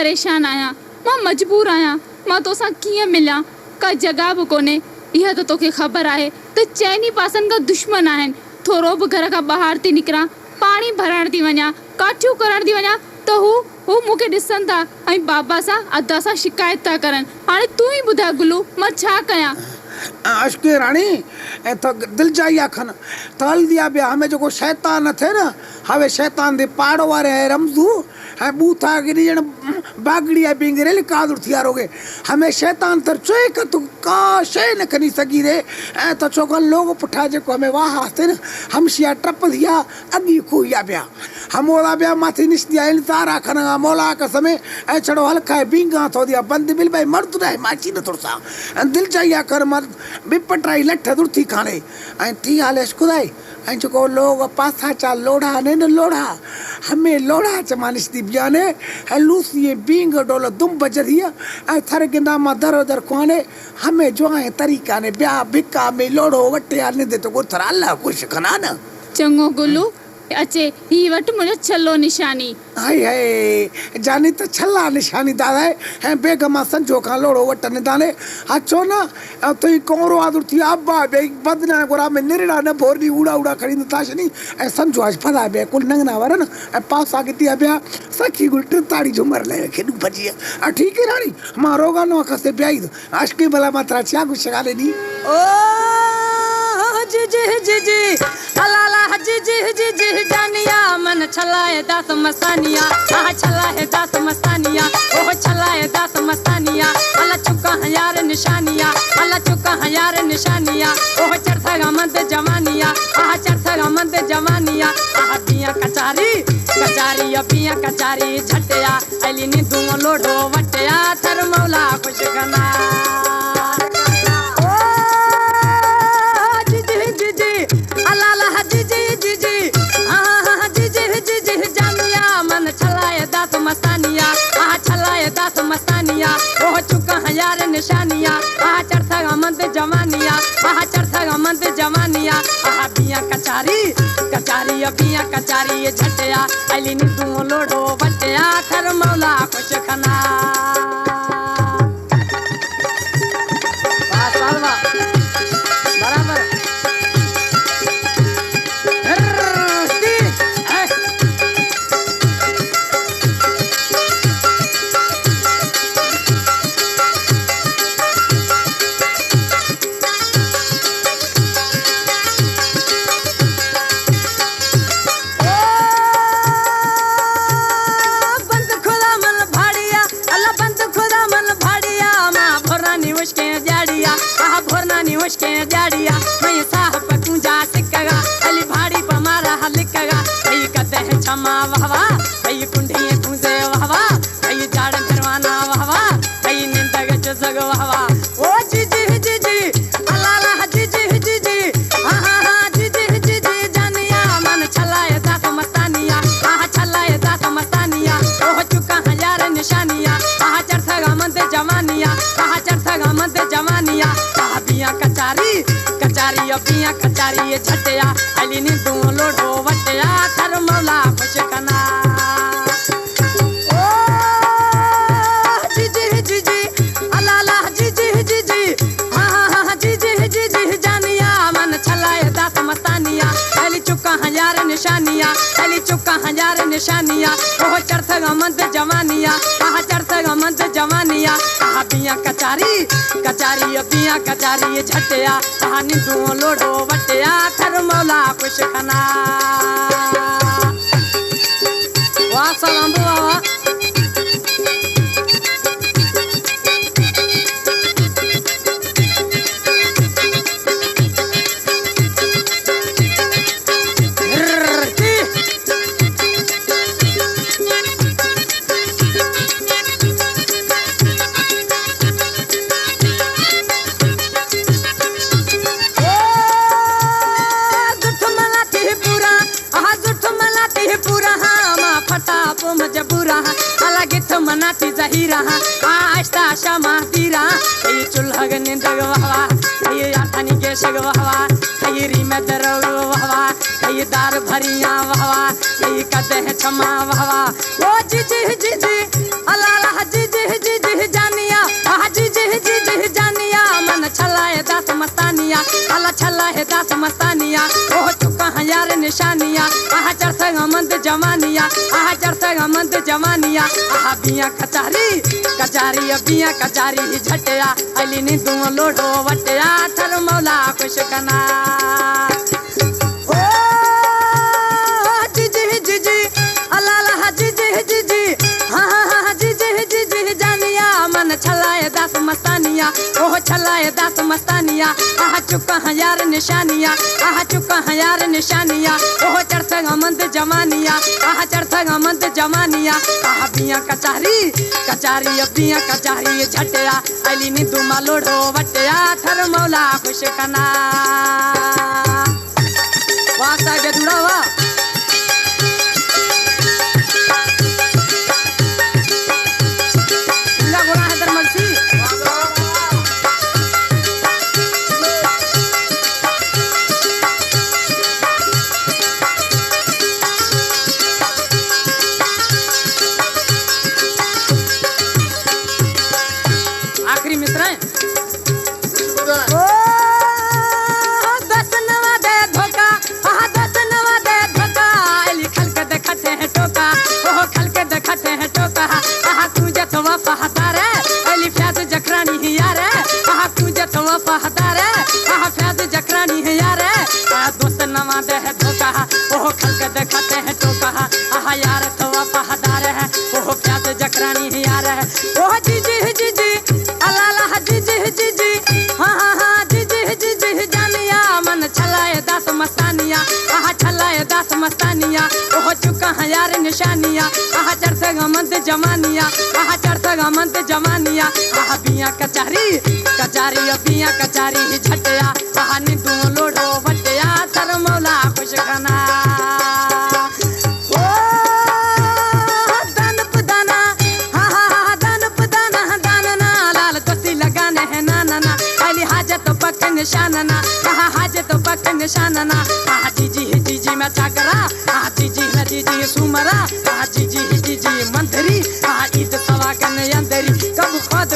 परेशान आहियां, मां मजबूर आहियां, मां तोसां कीअं मिलियां, का जगह बि कोन्हे। इहा त तोखे ख़बर आहे त चइनी पासनि खां दुश्मन आहिनि। थोरो बि घर खां ॿाहिरि थी निकिरां, पाणी भरण थी वञा, काठियूं करण थी वञा त हू मूंखे ॾिसनि था ऐं बाबा सां अदा सां शिकायत था करनि। हाणे तूं ई ॿुधाए गुलू, मां छा कयां? अशके राणी ऐं त दिल जाई आखन त हल दिया बे हमें जो शैतान थे न, हवे शैतान दे पाड़ो वारे है रमजू है बूथा गिरी जन बागड़ी है बिंगरे ले कादुर थिया रोगे। हमें शैतान तर चोए क तू का शे न कनी सगी रे ए तो चोकन लोग पुठा जे को हमें वाह हस्ते न हम शिया ट्रप दिया अगी खुया बया हम ओला बया माथी निस दिया इन तारा खना मौला कसम ए छड़ो हल्का है बिंगा तो दिया बंद बिल भाई मर्द रहे माची न तुरसा दिल चाहिए कर मर्द बिपटराई लठ दुरथी खाने ऐं थी हाले खुदाई ऐं जो लोग पासा चा लोढ़ा ने न लोढ़ा हमें लोढ़ा चमानिस दी बयाने है लूसी बींग डोल दुम बजरिया ऐं थर गिंदा मा दर दर कोने हमें जो है तरीका ने ब्याह भिक्का में लोढ़ो वटे ने दे तो को थरा अल्लाह कुछ खना न चंगो गुलू अचे ही वट मुझे छलो निशानी। हाय हाय जानी तो छल्ला निशानी दादा है बेगमा संजो का लोड़ो वटने दाने अच्छो ना तो ये कोरो आदुर थी अब्बा बे बदना गोरा में निरड़ा न भोरनी उड़ा उड़ा खड़ी न ताशनी ए संजो आज फदा बे कुल नंगना वरन ए पास आके दिया बे सखी गुट ताड़ी झुमर ले खेडू भजिया ठीक है रानी मारोगा नो कसे ब्याई आशकी भला मात्रा छा कुछ गाले नी ओ जी जी जी जी अलाला जी जी जी जी जानिया मन छलाए दास मस्तानिया आ छलाए दास मस्तानिया ओ छलाए दास मस्तानिया अल्लाह चुका है यार निशानिया अल्लाह चुका है यार निशानिया ओ चरथा मत जवानिया आ चरथा मत जवानिया आ पिया कचारी कचारी पिया कचारी छटया अली नी दूं लोडो वटया थर मौला खुश गना मस्तानिया आ छलाए दास मस्तानिया ओ चुका है यार निशानिया आ चरथा मत जवानिया आ चरथा मत जवानिया आ पिया कचारी कचारी पिया कचारी झटया अली नी दूं लोडो वटया थर मौला खुश खना बराबर के जाड़िया मैं साहब तू जा सिकगा अली भाड़ी पमारा हलिकगा आई कते है छमा वहवा आई कुंडी तू से वहवा आई जाड़ करवाना वहवा आई निंदग जसग वहवा ओ जी जी जी जी अल्लाह जी जी जी जी हां जी जी जी जी जानिया मन छलाए दास मस्तानिया आ छलाए दास मस्तानिया ओ चुका है यार निशानिया आ चरथा मत जवानिया आ चरथा मत जवानिया कचारी कचारी पिया कचारी झटया अली नी दूं लोडो वटया थर मौला खुश कना ओ जी जी जी जी अलाला जी जी जी जी हां जी जी जी जी जानिया मन छलाए दास मस्तानिया अली चुका है यार निशानिया अली चुका है यार निशानिया ओ चरथा मत जवानिया आ चरथा मत जवानिया आ पिया कचारी कचारी पिया कचारी झटया कहानी दूं लोडो वटया थर मौला खुश खना वाह सलाम बाबा मनाती जहीरा आस्ता शमा तीरा ये चुल्हग निंदग वहवा ये आठानी के शग वहवा ये रीमे दरग वहवा ये दार भरिया वहवा ये कते है छमा वहवा ओ जी जी जी जी अल्लाह है दास मस्तानिया ओह चुका है यार निशानिया आहा चढ़ता गमंद जवानिया आहा चढ़ता गमंद जवानिया आहा बिया कचारी कचारी बिया कचारी ही झटिया अली नी तुम लोडो वटिया थर मौला खुश कना ओ जीजी जीजी अल्लाह जीजी जीजी हाँ हाँ जीजी जीजी जानिया मन छलाए दास मस्तानिया ओह छलाए दास मस्तानिया आहा चुका है यार निशानिया आहा चुका है यार निशानिया ओह चढ़ता गमंद जवानिया आहा चढ़ता गमंद जवानिया आहा बिया कचारी कचारी बिया कचारी झटिया अली नी दुमा लोडो वटिया थर मौला खुश कना वाह सागे दुड़ा वाह आखिरी मित्र है ओ दस नवा दे धोखा आहा दस नवा दे धोखा अली खल के देखते हैं टोका ओह खल के देखते हैं टोका आहा तू जत वफादार है अली फैज जकरानी है यार आहा तू जत वफादार है आहा फैज जकरानी है यार आहा दोस्त नवा दे है धोखा ओह खल के देखते हैं टोका आहा यार तो वफादार है ओह फैज जकरानी है यार ओह जीजी जीजी अल्लाह जीजी जीजी हाँ हाँ हाँ जीजी जीजी जानिया मन छलाए दास मस्तानिया आहा छलाए दास मस्तानिया ओह चुका है यार निशानिया आहा चढ़ते गमंद जवानिया आहा चढ़ते गमंद जवानिया आहा बिया कचारी कचारी बिया कचारी ही झटिया आहा नी तू लोडो वटिया तर मौला खुश कना ओ दान पुदाना हाँ हाँ हाँ दान पुदाना दानना लाल दोस्ती लगाने है नाना ना अली हाजत पक निशानना कहा हाजत पक निशानना आहा जीजी ही जीजी मैं चाकरा आहा जीजी है जीजी सुमरा आहा जीजी ही जीजी मंथरी आहा ईद सवा कन अंदरी कब खुद